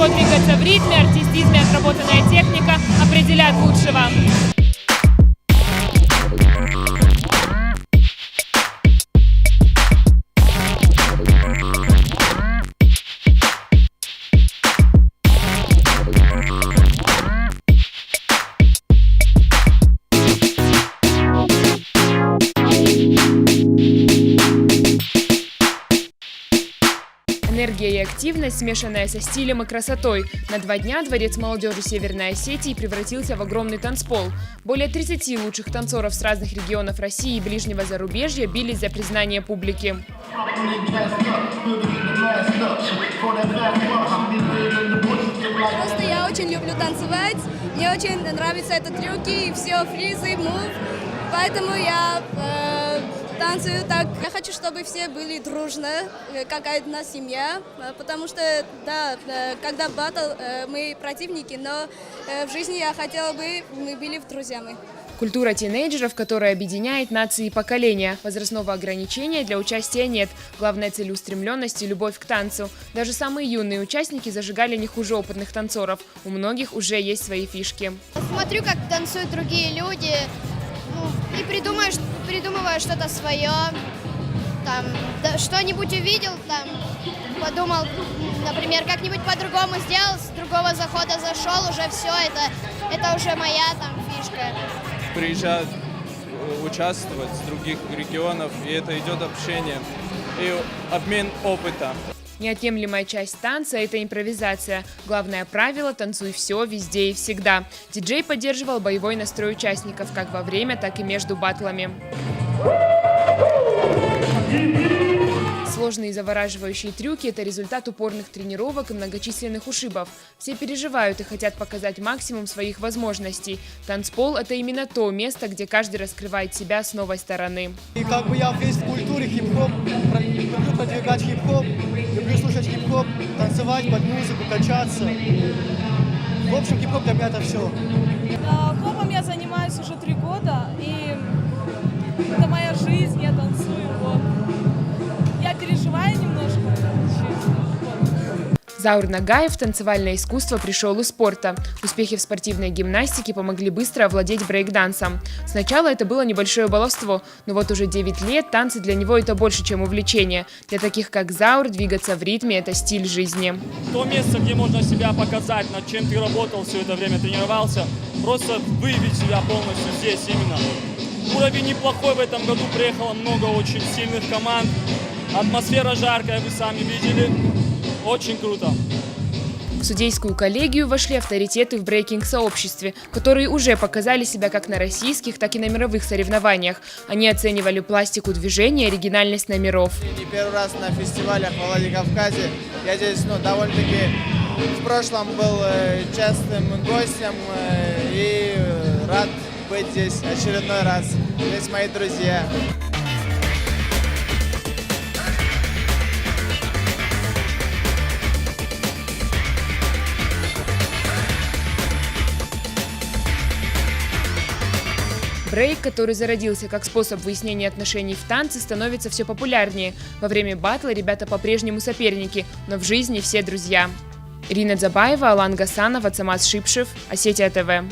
мастерство двигаться в ритме, артистизм и отработанная техника определят лучшего. Энергия и активность, смешанная со стилем и красотой. На 2 дня Дворец молодежи Северной Осетии превратился в огромный танцпол. Более 30 лучших танцоров с разных регионов России и ближнего зарубежья бились за признание публики. Просто я очень люблю танцевать, мне очень нравятся эти трюки, все фризы, мув, поэтому я танцую так. Я хочу, чтобы все были дружны, как одна семья, потому что, да, когда батл, мы противники, но в жизни я хотела бы, мы были друзьями. Культура тинейджеров, которая объединяет нации и поколения. Возрастного ограничения для участия нет. Главная целеустремленность и любовь к танцу. Даже самые юные участники зажигали не хуже опытных танцоров. У многих уже есть свои фишки. Смотрю, как танцуют другие люди, и придумываю что-то свое. Там, да, что-нибудь увидел, там, подумал, например, как-нибудь по-другому сделал, с другого захода зашел, уже все, это уже моя там фишка. Приезжают участвовать с других регионов, и это идет общение и обмен опыта. Неотъемлемая часть танца – это импровизация. Главное правило – танцуй все, везде и всегда. Диджей поддерживал боевой настрой участников как во время, так и между баттлами. Сложные и завораживающие трюки – это результат упорных тренировок и многочисленных ушибов. Все переживают и хотят показать максимум своих возможностей. Танцпол – это именно то место, где каждый раскрывает себя с новой стороны. И как бы я весь в культуре хип-хоп, люблю продвигать хип-хоп, люблю слушать хип-хоп, танцевать под музыку, качаться. В общем, хип-хоп для меня это все. Хопом я занимаюсь уже 3 года, и это моя жизнь, я танцую. Вот. Я переживаю немножко, честно. Заур Нагаев в танцевальное искусство пришел из спорта. Успехи в спортивной гимнастике помогли быстро овладеть брейк-дансом. Сначала это было небольшое баловство, но вот уже 9 лет танцы для него это больше, чем увлечение. Для таких, как Заур, двигаться в ритме – это стиль жизни. То место, где можно себя показать, над чем ты работал все это время, тренировался, просто выявить себя полностью здесь именно. Уровень неплохой в этом году, приехало много очень сильных команд. Атмосфера жаркая, вы сами видели. Очень круто. В судейскую коллегию вошли авторитеты в брейкинг-сообществе, которые уже показали себя как на российских, так и на мировых соревнованиях. Они оценивали пластику движения и оригинальность номеров. Не первый раз на фестивалях в Владикавказе. Я здесь довольно-таки в прошлом был частым гостем и рад быть здесь очередной раз. Здесь мои друзья. Брейк, который зародился как способ выяснения отношений в танце, становится все популярнее. Во время батла ребята по-прежнему соперники, но в жизни все друзья. Ирина Дзабаева, Алан Гасанов, Ацамаз Шипшев, Осетия ТВ.